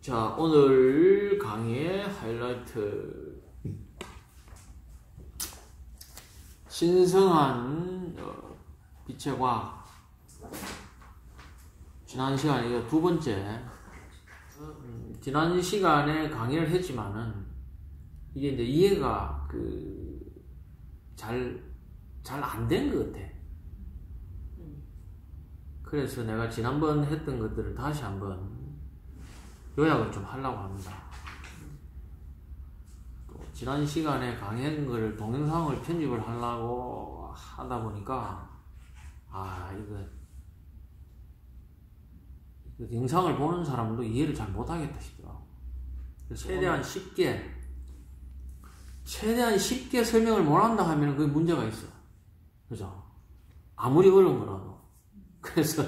자, 오늘 강의의 하이라이트. 신성한 빛의 과학. 지난 시간에 이거 두 번째. 지난 시간에 강의를 했지만은 이게 이제 이해가 잘 안 된 것 같아. 그래서 내가 지난번 했던 것들을 다시 한번 요약을 좀 하려고 합니다. 또 지난 시간에 강의한 거를 동영상을 편집을 하려고 하다 보니까 이거 영상을 보는 사람도 이해를 잘 못하겠다 싶더라고. 그래서 최대한 쉽게 설명을 못한다 하면 그게 문제가 있어. 그죠? 아무리 어려운 거라도. 그래서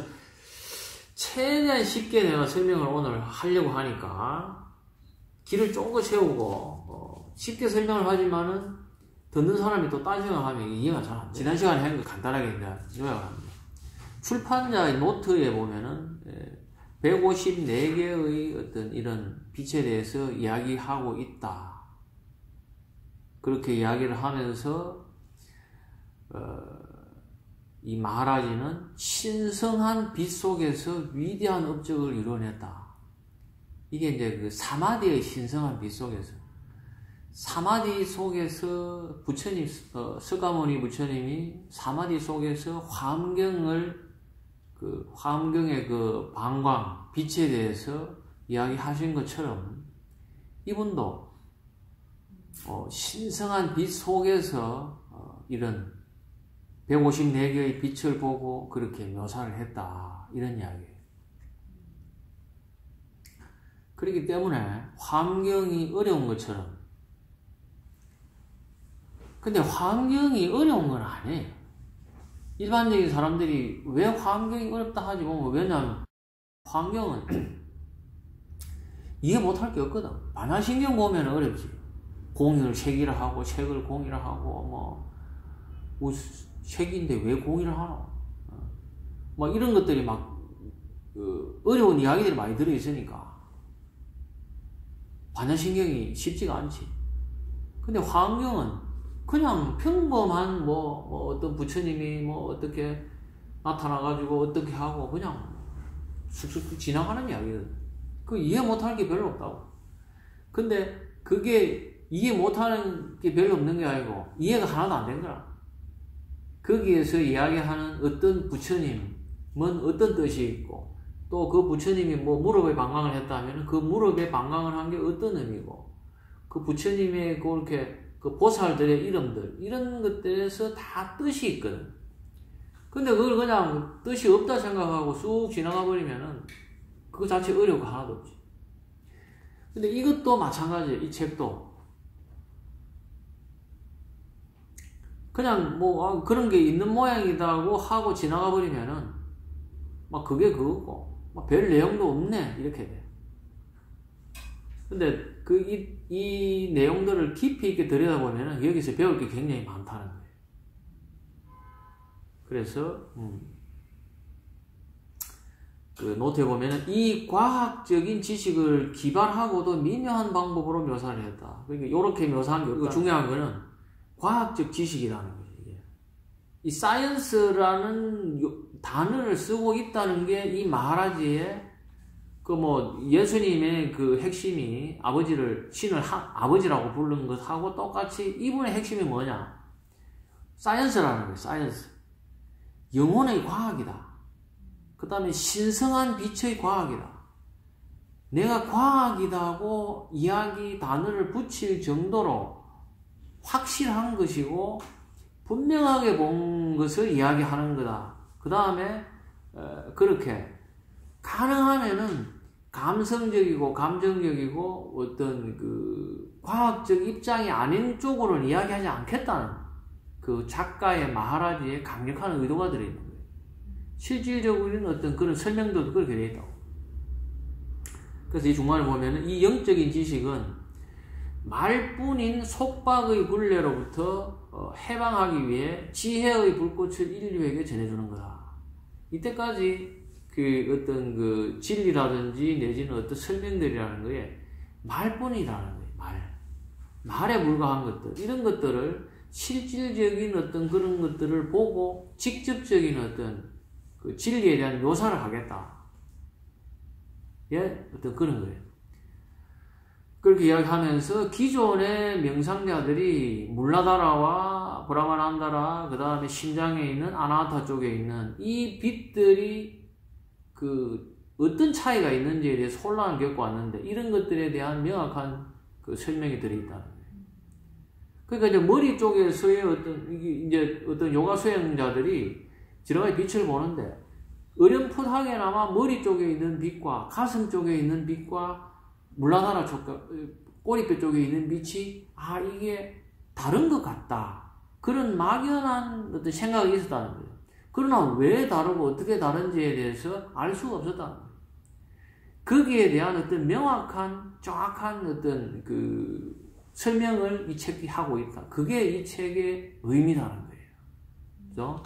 최대한 쉽게 내가 설명을 오늘 하려고 하니까 길을 쫑긋 세우고 쉽게 설명을 하지만은 듣는 사람이 또 딴 생각을 하면 이해가 잘 안 돼. 지난 시간에 한 거 간단하게 이제 요약을 합니다. 출판자의 노트에 보면은 154개의 어떤 이런 빛에 대해서 이야기하고 있다. 그렇게 이야기를 하면서 이 마하라지는 신성한 빛 속에서 위대한 업적을 이뤄냈다. 이게 이제 그 사마디의 신성한 빛 속에서, 사마디 속에서 부처님, 석가모니 부처님이 사마디 속에서 화엄경의 그 방광, 빛에 대해서 이야기하신 것처럼 이분도 신성한 빛 속에서 이런 154개의 빛을 보고 그렇게 묘사를 했다. 이런 이야기예요. 그렇기 때문에 화엄경이 어려운 것처럼, 근데 화엄경이 어려운 건 아니에요. 일반적인 사람들이 왜 화엄경이 어렵다 하지 보면, 왜냐하면 화엄경은 이해 못할 게 없거든. 반야신경 보면 어렵지. 공을 책이라 하고 책을 공이라 하고 책인데 왜 공의를 하나? 막 이런 것들이 막 어려운 이야기들이 많이 들어있으니까 반야신경이 쉽지가 않지. 근데 화엄경은 그냥 평범한 어떤 부처님이 어떻게 나타나가지고 어떻게 하고 그냥 쑥쑥 지나가는 이야기거든. 그 이해 못할 게 별로 없다고. 근데 그게 이해 못하는 게 별로 없는 게 아니고 이해가 하나도 안 된 거야. 거기에서 이야기하는 어떤 부처님은 어떤 뜻이 있고, 또 그 부처님이 무릎에 방광을 했다면 그 무릎에 방광을 한 게 어떤 의미고, 그 부처님의 그렇게 그 보살들의 이름들, 이런 것들에서 다 뜻이 있거든. 근데 그걸 그냥 뜻이 없다 생각하고 쑥 지나가 버리면은 그거 자체 어려운 거 하나도 없지. 근데 이것도 마찬가지예요. 이 책도. 그냥 그런 게 있는 모양이다고 하고 지나가 버리면은 막 그게 그거고 막 별 내용도 없네 이렇게 돼. 근데 이 내용들을 깊이 있게 들여다보면은 여기서 배울 게 굉장히 많다는 거예요. 그래서 그 노트에 보면은 이 과학적인 지식을 기발하고도 미묘한 방법으로 묘사를 했다. 그러니까 이렇게 묘사한 게 없다. 중요한 거는 과학적 지식이라는 거예요. 이게. 이 사이언스라는 단어를 쓰고 있다는 게 이 마하라지의 예수님의 그 핵심이 신을 아버지라고 부르는 것하고 똑같이 이분의 핵심이 뭐냐? 사이언스라는 거예요. 사이언스. 영혼의 과학이다. 그 다음에 신성한 빛의 과학이다. 내가 과학이다고 단어를 붙일 정도로 확실한 것이고 분명하게 본 것을 이야기하는 거다. 그 다음에 그렇게 가능하면은 감성적이고 감정적이고 어떤 그 과학적 입장이 아닌 쪽으로는 이야기하지 않겠다는 그 작가의 마하라지의 강력한 의도가 들어있는 거예요. 실질적으로는 어떤 그런 설명도 그렇게 되어 있다고. 그래서 이 중간에 보면은 이 영적인 지식은 말뿐인 속박의 굴레로부터 해방하기 위해 지혜의 불꽃을 인류에게 전해주는 거다. 이때까지 그 어떤 그 진리라든지 내지는 어떤 설명들이라는 거에 말뿐이라는 거예요. 말에 불과한 것들, 이런 것들을 실질적인 어떤 그런 것들을 보고 직접적인 어떤 그 진리에 대한 묘사를 하겠다. 예, 어떤 그런 거예요. 그렇게 이야기하면서 기존의 명상자들이 물라다라와 브라마난다라, 그 다음에 심장에 있는 아나하타 쪽에 있는 이 빛들이 그 어떤 차이가 있는지에 대해서 혼란을 겪고 왔는데, 이런 것들에 대한 명확한 그 설명이 들어있다는 거예요. 그러니까 이제 머리 쪽에서의 어떤 요가 수행자들이 지렁이 빛을 보는데, 어렴풋하게나마 머리 쪽에 있는 빛과 가슴 쪽에 있는 빛과 물라다라 쪽, 꼬리뼈 쪽에 있는 빛이, 이게 다른 것 같다. 그런 막연한 어떤 생각이 있었다는 거예요. 그러나 왜 다르고 어떻게 다른지에 대해서 알 수가 없었다는 거예요. 거기에 대한 어떤 명확한, 정확한 어떤 그 설명을 이 책이 하고 있다. 그게 이 책의 의미라는 거예요. 그죠?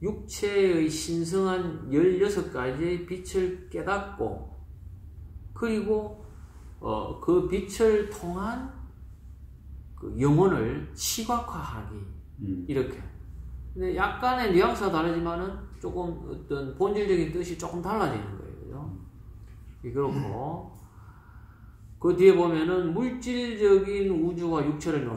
육체의 신성한 16가지의 빛을 깨닫고, 그리고 그 빛을 통한 그 영혼을 시각화하기, 이렇게. 근데 약간의 뉘앙스가 다르지만은 조금 어떤 본질적인 뜻이 조금 달라지는 거예요. 그죠? 그렇고, 그 뒤에 보면은 물질적인 우주와 육체를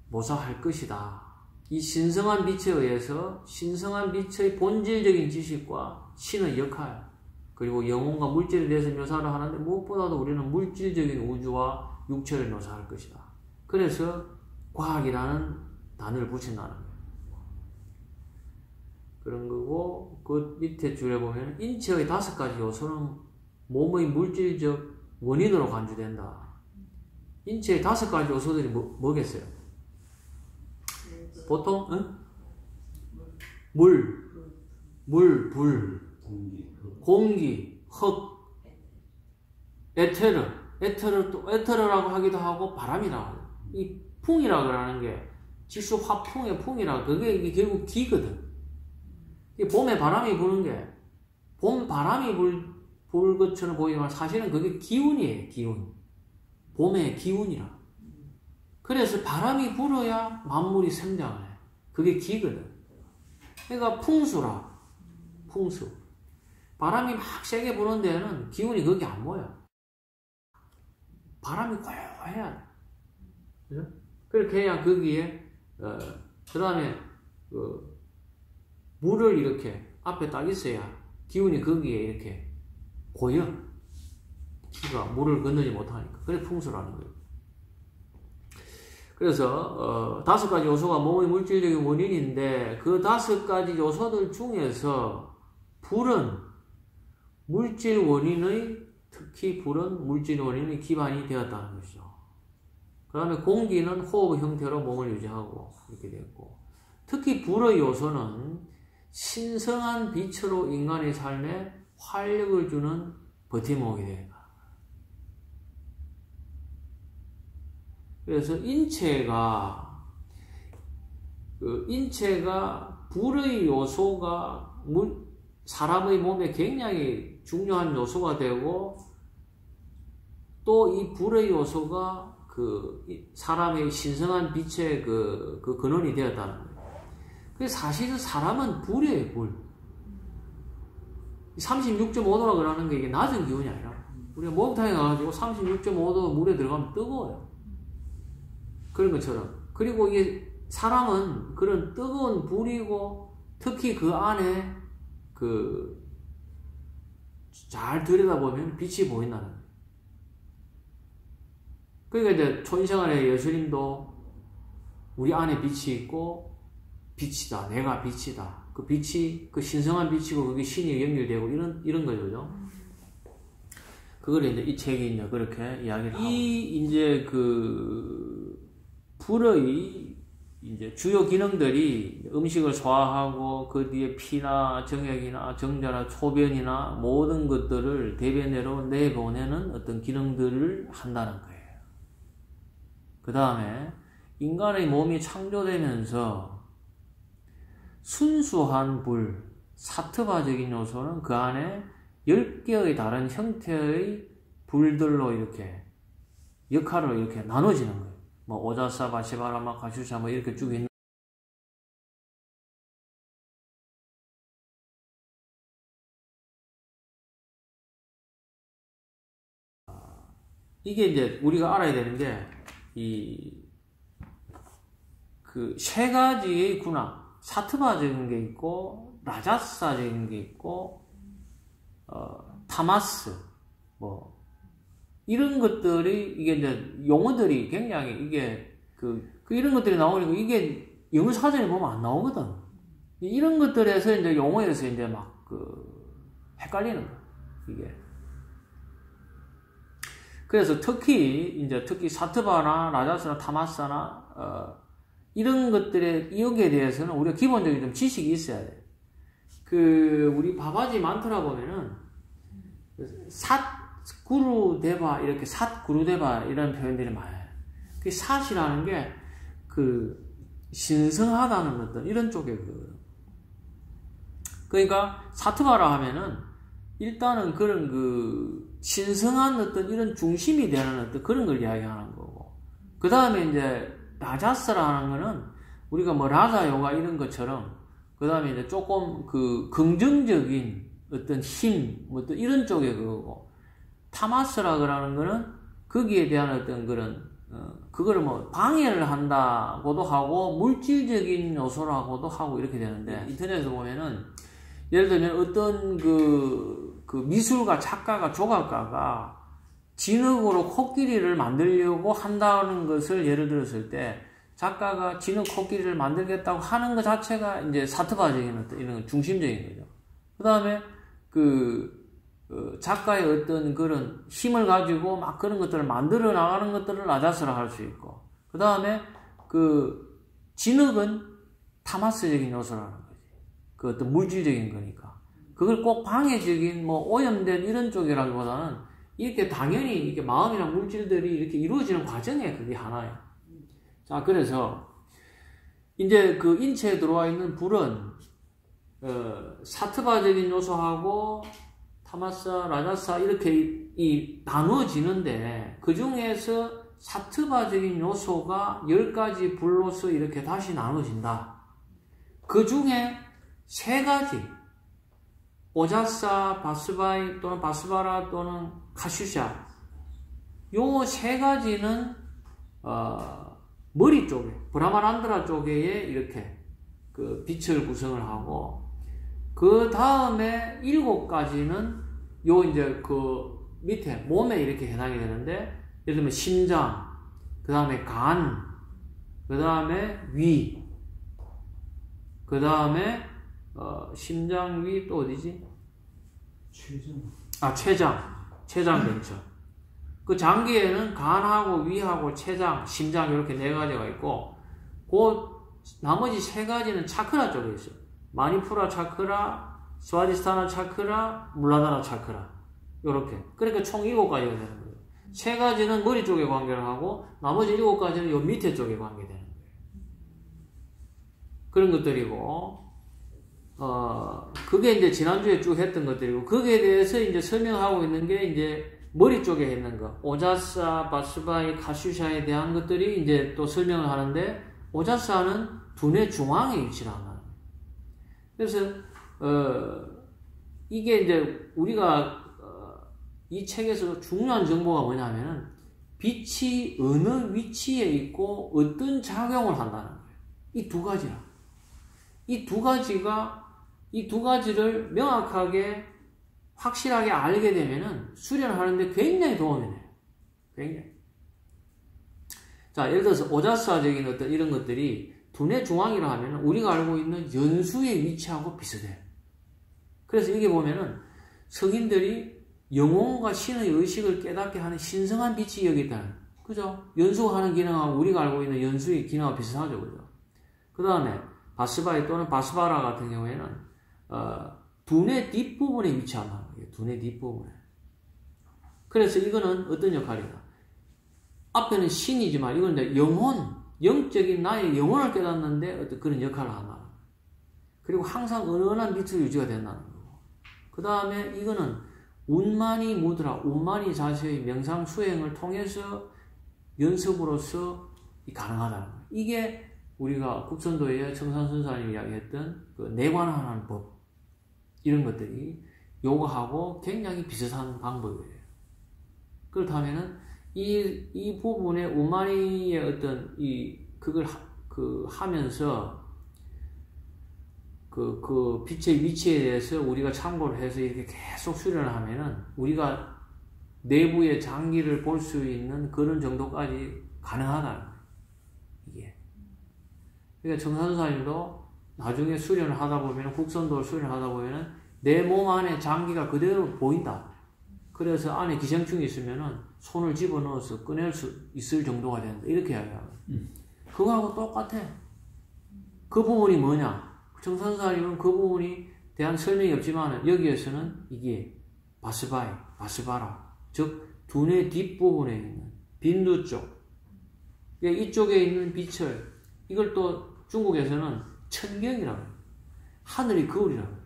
모사할 것이다. 이 신성한 빛에 의해서 신성한 빛의 본질적인 지식과 신의 역할, 그리고 영혼과 물질에 대해서 묘사를 하는데, 무엇보다도 우리는 물질적인 우주와 육체를 묘사할 것이다. 그래서 과학이라는 단어를 붙인다는 거예요. 그런 거고, 그 밑에 줄에 보면 인체의 5가지 요소는 몸의 물질적 원인으로 간주된다. 인체의 5가지 요소들이 뭐겠어요? 보통 물, 불, 공기, 흙, 에테르라고 하기도 하고 바람이라고 하고, 이 풍이라고 하는 게 지수 화풍의 풍이라, 그게 이게 결국 기거든. 봄에 바람이 부는 게 봄 바람이 불 것처럼 보이지만 사실은 그게 기운이에요. 기운. 봄의 기운이라. 그래서 바람이 불어야 만물이 성장을 해. 그게 기거든. 그러니까 풍수라. 풍수. 바람이 막 세게 부는 데는 기운이 거기 안 모여. 바람이 고요해야 돼. 그죠? 그렇게 해야 거기에, 그 다음에, 물을 이렇게 앞에 딱 있어야 기운이 거기에 이렇게 고여. 기가 물을 건너지 못하니까. 그래 풍수라는 거예요. 그래서 5가지 요소가 몸의 물질적인 원인인데, 그 5가지 요소들 중에서 불은 물질 원인의, 특히 불은 물질 원인의 기반이 되었다는 것이죠. 그 다음에 공기는 호흡 형태로 몸을 유지하고 이렇게 됐고, 특히 불의 요소는 신성한 빛으로 인간의 삶에 활력을 주는 버팀목이 된다. 그래서 인체가 불의 요소가 사람의 몸에 굉장히 중요한 요소가 되고, 또 이 불의 요소가 사람의 신성한 빛의 그 근원이 되었다는 거예요. 그래서 사실은 사람은 불이에요, 불. 36.5도라 그러는 게 이게 낮은 기온이 아니라, 우리가 목욕탕에 가가지고 36.5도 물에 들어가면 뜨거워요. 그런 것처럼. 그리고 이게 사람은 그런 뜨거운 불이고, 특히 그 안에 잘 들여다보면 빛이 보인다는 거예요. 그러니까 이제 촌생활의 예수님도 우리 안에 빛이 있고, 빛이다. 내가 빛이다. 그 빛이, 그 신성한 빛이고, 그게 신이 연결되고, 이런 거죠. 그걸 이제 이 책이 이제 그렇게 이야기를 하고. 이제 불의 이제 주요 기능들이 음식을 소화하고, 그 뒤에 피나 정액이나 정자나 소변이나 모든 것들을 대변으로 내보내는 어떤 기능들을 한다는 거예요. 그 다음에 인간의 몸이 창조되면서 순수한 불, 사트바적인 요소는 그 안에 10개의 다른 형태의 불들로 이렇게 역할을 이렇게 나눠지는 거예요. 뭐 오자사, 바시바라마, 가슈샤 뭐 이렇게 쭉 있는. 이게 이제 우리가 알아야 되는 게 그 세 가지의 군화, 사트바적인 게 있고 라자사적인 게 있고 타마스 뭐 이런 것들이 이게 이제 용어들이 굉장히 이게 이런 것들이 나오니까 이게 영어 사전에 보면 안 나오거든. 이런 것들에서 이제 용어에서 이제 막 헷갈리는 거야, 이게. 그래서 특히 사트바나 라자스나 타마사나 이런 것들의 여기에 대해서는 우리가 기본적인 좀 지식이 있어야 돼. 우리 바바지 만트라 보면은 삿구루데바 이렇게 삿구루데바 이런 표현들이 많아요. 그 삿이라는 게 신성하다는 어떤 이런 쪽에 그러니까 사트바라 하면은 일단은 그런 신성한 어떤 이런 중심이 되는 어떤 그런 걸 이야기하는 거고, 그 다음에 이제 라자스라는 거는 우리가 뭐 라자 요가 이런 것처럼, 그 다음에 이제 조금 긍정적인 어떤 힘, 뭐 또 이런 쪽의 그거고, 타마스라는 거는 거기에 대한 어떤 그런, 그거를 뭐 방해를 한다고도 하고, 물질적인 요소라고도 하고 이렇게 되는데, 인터넷에서 보면은, 예를 들면 어떤 미술가, 작가가, 조각가가 진흙으로 코끼리를 만들려고 한다는 것을 예를 들었을 때, 작가가 진흙 코끼리를 만들겠다고 하는 것 자체가 이제 사트바적인 어떤 이런 중심적인 거죠. 그 다음에 작가의 어떤 그런 힘을 가지고 막 그런 것들을 만들어 나가는 것들을 라자스라 할 수 있고, 그 다음에 진흙은 타마스적인 요소라는 거지. 어떤 물질적인 거니까. 그걸 꼭 방해적인 오염된 이런 쪽이라기보다는 이렇게 당연히 이렇게 마음이나 물질들이 이렇게 이루어지는 과정에 그게 하나예요. 자, 그래서 이제 인체에 들어와 있는 불은 사트바적인 요소하고 타마사, 라자사 이렇게 나누어지는데, 그 중에서 사트바적인 요소가 10가지 불로서 이렇게 다시 나눠진다. 그 중에 3가지, 오자사, 바스바이 또는 바스바라 또는 카슈샤, 요 3가지는 머리 쪽에, 브라마란드라 쪽에 이렇게 빛을 구성을 하고, 그 다음에 7가지는 요 이제 밑에 몸에 이렇게 해당이 되는데, 예를 들면 심장, 그 다음에 간, 그 다음에 위, 그 다음에 심장, 위, 또 어디지? 췌장 근처. 그 장기에는 간하고 위하고 췌장, 심장 이렇게 4가지가 있고, 나머지 3가지는 차크라 쪽에 있어요. 마니푸라 차크라, 스와디스타나 차크라, 물라다나 차크라. 요렇게. 그러니까 총 7가지가 되는 거예요. 3가지는 머리 쪽에 관계를 하고, 나머지 7가지는 요 밑에 쪽에 관계되는 거예요. 그런 것들이고, 그게 이제 지난주에 쭉 했던 것들이고, 거기에 대해서 이제 설명하고 있는 게 이제 머리 쪽에 있는 거, 오자사, 바스바이, 카슈샤에 대한 것들이 이제 또 설명을 하는데, 오자사는 두뇌 중앙에 위치를 한다. 그래서 이게 이제 우리가 이 책에서 중요한 정보가 뭐냐면은, 빛이 어느 위치에 있고 어떤 작용을 한다는 거예요. 이 2가지라. 이 두 가지를 명확하게 확실하게 알게 되면은 수련하는데 굉장히 도움이 돼요. 굉장히. 자, 예를 들어서 오자사적인 어떤 이런 것들이 두뇌 중앙이라 하면 우리가 알고 있는 연수의 위치하고 비슷해요. 그래서 이게 보면은 성인들이 영혼과 신의 의식을 깨닫게 하는 신성한 빛이 여기 있다는, 그죠? 연수가 하는 기능하고 우리가 알고 있는 연수의 기능하고 비슷하죠, 그죠? 그 다음에 바스바이 또는 바스바라 같은 경우에는 두뇌 뒷부분에 위치한다는 거예요. 두뇌 뒷부분에. 그래서 이거는 어떤 역할이다? 앞에는 신이지만 이건 이제 영혼, 영적인 나의 영혼을 깨닫는데 어떤 그런 역할을 한다. 그리고 항상 은은한 빛으로 유지가 된다는 거고. 그 다음에 이거는 운만이 무드라, 운만이 자세의 명상 수행을 통해서 연습으로서 가능하다는 거예요. 이게 우리가 국선도의 청산선사님이 이야기했던 그 내관하는 법, 이런 것들이 요거하고 굉장히 비슷한 방법이에요. 그렇다면은 이 부분에 운만이의 어떤 그걸 하면서 그 빛의 위치에 대해서 우리가 참고를 해서 이렇게 계속 수련을 하면은 우리가 내부의 장기를 볼 수 있는 그런 정도까지 가능하다는 거예요. 이게. 그러니까 청산선사님도 나중에 수련을 하다 보면은, 국선도를 수련을 하다 보면은 내 몸 안에 장기가 그대로 보인다. 그래서 안에 기생충이 있으면은 손을 집어넣어서 꺼낼 수 있을 정도가 된다. 이렇게 이야기하거든요. 그거하고 똑같아. 그 부분이 뭐냐? 청산선사님은 그 부분이 대한 설명이 없지만 여기에서는 이게 바스바라, 즉 두뇌 뒷부분에 있는 빈두 쪽, 이쪽에 있는 빛을, 이걸 또 중국에서는 천경이라고 해요. 하늘이 거울이라고 해요.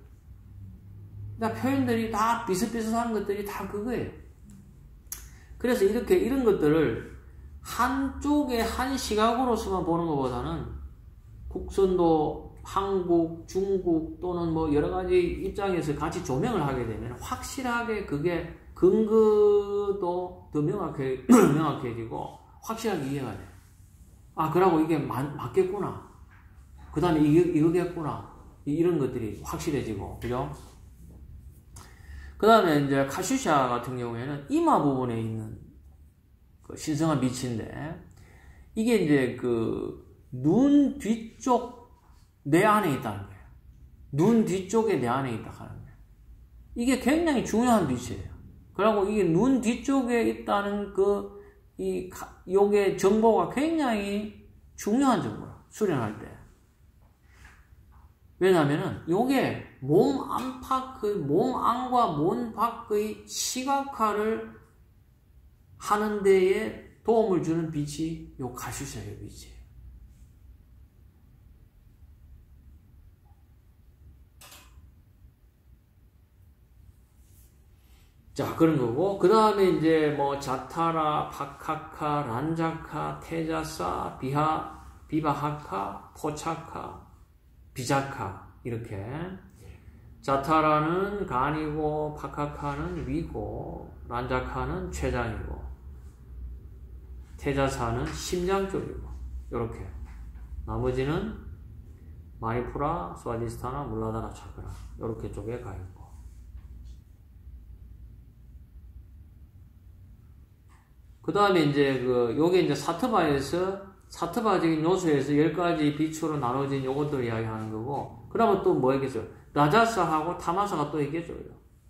그러니까 표현들이 다 비슷비슷한 것들이 다 그거예요. 그래서 이런 것들을 한쪽의 한 시각으로서만 보는 것보다는 국선도, 한국, 중국 또는 뭐 여러 가지 입장에서 같이 조명을 하게 되면 확실하게 그게 근거도 더 명확해지고 확실하게 이해가 돼. 아, 그러고 이게 맞겠구나. 그 다음에 이거겠구나. 이런 것들이 확실해지고, 그죠? 그 다음에 이제 카슈샤 같은 경우에는 이마 부분에 있는 그 신성한 빛인데, 이게 이제 그 눈 뒤쪽 내 안에 있다는 거예요. 눈 뒤쪽에 내 안에 있다 하는 거예요. 이게 굉장히 중요한 빛이에요. 그리고 이게 눈 뒤쪽에 있다는 요게 정보가 굉장히 중요한 정보라, 수련할 때. 왜냐면은, 요게 몸 안과 몸 밖의 시각화를 하는 데에 도움을 주는 빛이 요 카슈샤의 빛이에요. 자, 그런 거고, 그 다음에 이제 뭐 자타라, 파카카, 란자카, 테자사, 비바하카, 포차카, 비자카, 이렇게. 자타라는 간이고, 파카카는 위고, 란자카는 췌장이고, 테자사는 심장 쪽이고, 이렇게. 나머지는 마니푸라, 스와디스타나, 물라다라 차크라, 이렇게 쪽에 가 있고. 그 다음에 이제 요게 이제 사트바적인 요소에서 10가지 비추로 나눠진 요것들 이야기하는 거고, 그러면 또 뭐 있겠어요? 라자사하고 타마사가 또 있겠죠.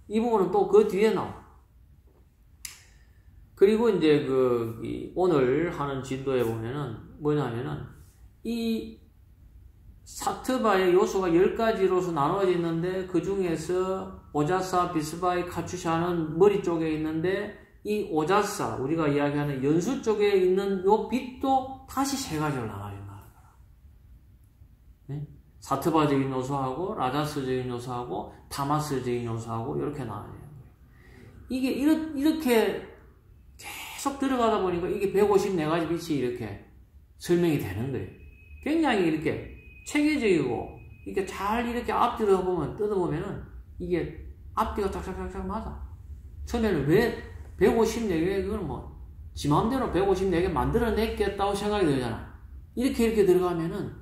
이 부분은 또 그 뒤에 나와. 그리고 이제 오늘 하는 진도에 보면은 뭐냐면은, 이 사트바의 요소가 10가지로서 나눠지는데, 그 중에서 오자사, 비스바이, 카추샤는 머리 쪽에 있는데, 이 오자사, 우리가 이야기하는 연수 쪽에 있는 요 빛도 다시 3가지로 나눠진다는 거야. 네? 사트바적인 요소하고, 라자스적인 요소하고, 타마스적인 요소하고, 이렇게 나눠지는 거예요. 이게 이렇게 계속 들어가다 보니까 이게 154가지 빛이 이렇게 설명이 되는 거예요. 굉장히 이렇게 체계적이고, 이렇게 잘 이렇게 앞뒤로 뜯어보면은, 이게 앞뒤가 짝짝짝짝 맞아. 처음에는 왜 154개, 그건 뭐, 지 마음대로 154개 만들어냈겠다고 생각이 들잖아. 이렇게 들어가면은,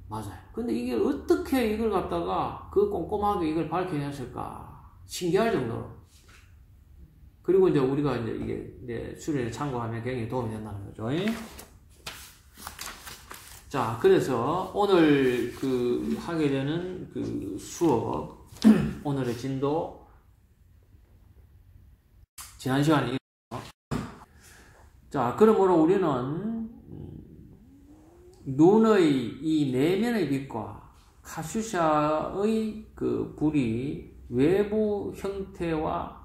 맞아요. 근데 이게 어떻게 이걸 갖다가 꼼꼼하게 이걸 밝혀냈을까? 신기할 정도로. 그리고 이제 우리가 이게 수련에 참고하면 굉장히 도움이 된다는 거죠. 자, 그래서 오늘 하게 되는 수업, 오늘의 진도, 지난 시간에 자, 그러므로 우리는 눈의 이 내면의 빛과 카슈샤의 불이 외부 형태와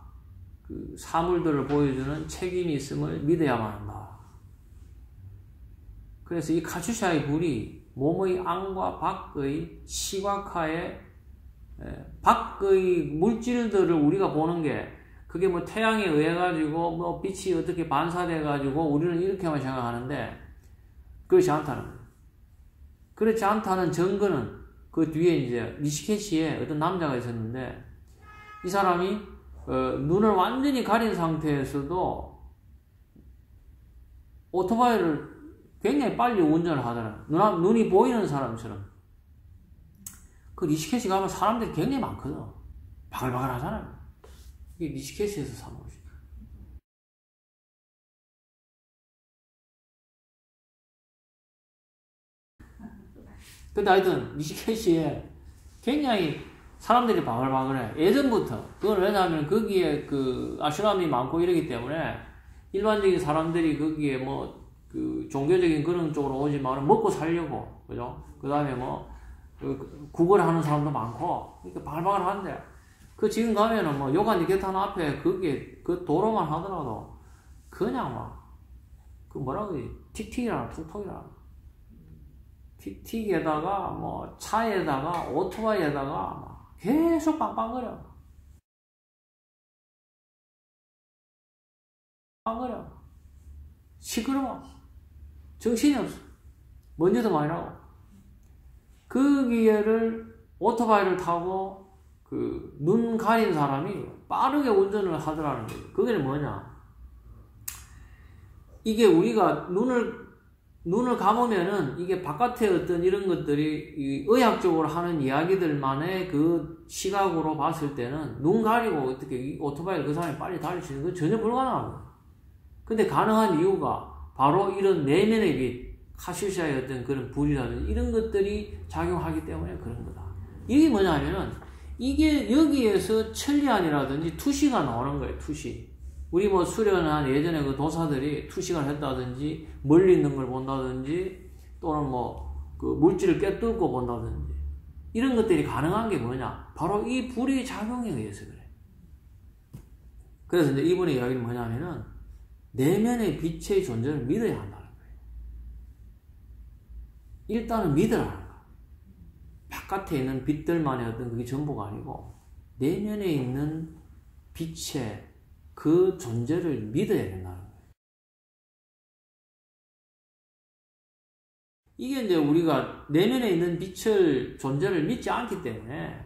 사물들을 보여주는 책임이 있음을 믿어야만 한다. 그래서 이 카츄샤의 불이 몸의 안과 밖의 시각화에 밖의 물질들을 우리가 보는 게 그게 뭐 태양에 의해 가지고 뭐 빛이 어떻게 반사돼 가지고 우리는 이렇게만 생각하는데 그렇지 않다는 거예요. 그렇지 않다는 증거는 그 뒤에 이제 리시케시에 어떤 남자가 있었는데 이 사람이 눈을 완전히 가린 상태에서도 오토바이를 굉장히 빨리 운전을 하더라고요. 눈이 보이는 사람처럼. 그 리시케시 가면 사람들이 굉장히 많거든. 바글바글 하잖아요. 이게 리시케시에서 사는 것이죠. 근데 하여튼 리시케시에 굉장히 사람들이 바글바글해. 예전부터. 그건 왜냐하면 거기에 그 아슈람이 많고 이러기 때문에 일반적인 사람들이 거기에 뭐 그 종교적인 그런 쪽으로 오지만 먹고 살려고. 그죠? 그 다음에 뭐 구걸 하는 사람도 많고 그러니까 바글바글 한데 그 지금 가면은 뭐 요가니 게탄 앞에 거기에 그 도로만 하더라도 그냥 막 그 뭐라 그러지? 틱틱이랑 톡톡이랑 틱틱에다가 뭐 차에다가 오토바이에다가 막 계속 빵빵거려. 빵거려. 시끄러워. 정신이 없어. 먼지도 많이 나고. 그 기회를 오토바이를 타고 그 눈 가린 사람이 빠르게 운전을 하더라는 거예요. 그게 뭐냐? 이게 우리가 눈을 감으면은 이게 바깥에 어떤 이런 것들이 의학적으로 하는 이야기들만의 그 시각으로 봤을 때는 눈 가리고 어떻게 오토바이를 그 사람이 빨리 달릴 수 있는 건 전혀 불가능하거든요. 근데 가능한 이유가 바로 이런 내면의 빛, 카슈샤의 어떤 그런 불이라든지 이런 것들이 작용하기 때문에 그런 거다. 이게 뭐냐면은 이게 여기에서 천리안이라든지 투시가 나오는 거예요. 투시. 우리 뭐 수련한 예전에 그 도사들이 투시를 했다든지 멀리 있는 걸 본다든지 또는 뭐 그 물질을 꿰뚫고 본다든지 이런 것들이 가능한 게 뭐냐? 바로 이 불의 작용에 의해서 그래. 그래서 이제 이분의 이야기는 뭐냐면은 내면의 빛의 존재를 믿어야 한다는 거예요. 일단은 믿으라는 거예요. 바깥에 있는 빛들만의 어떤 그게 전부가 아니고 내면에 있는 빛의 그 존재를 믿어야 된다는 거예요. 이게 이제 우리가 내면에 있는 빛을 존재를 믿지 않기 때문에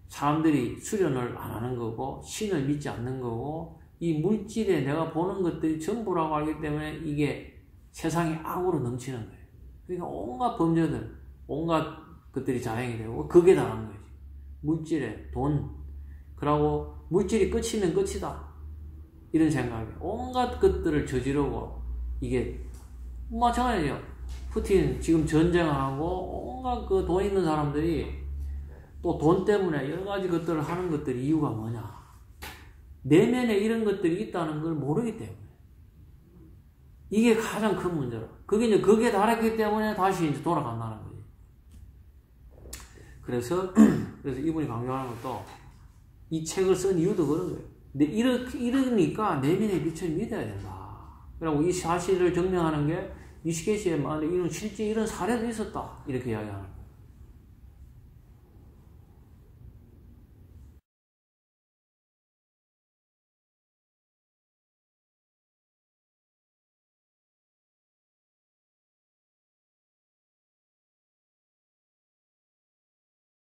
사람들이 수련을 안 하는 거고 신을 믿지 않는 거고 이 물질에 내가 보는 것들이 전부라고 알기 때문에 이게 세상이 악으로 넘치는 거예요. 그러니까 온갖 범죄들, 온갖 것들이 자행이 되고 극에 달한 거지. 물질에 돈, 그러고 물질이 끝이면 끝이다. 이런 생각에 온갖 것들을 저지르고 이게 마찬가지예요. 푸틴 지금 전쟁하고 온갖 그 돈 있는 사람들이 또 돈 때문에 여러 가지 것들을 하는 것들이 이유가 뭐냐? 내면에 이런 것들이 있다는 걸 모르기 때문에 이게 가장 큰 문제라. 그게 이제 극에 달했기 때문에 다시 이제 돌아간다는 거지. 그래서 이분이 강조하는 것도 이 책을 쓴 이유도 그런 거예요. 근데 이러니까 내면의 빛을 믿어야 된다. 그리고 이 사실을 증명하는 게 리시케시의 말에 이런 실제 이런 사례도 있었다. 이렇게 이야기하는 거예요.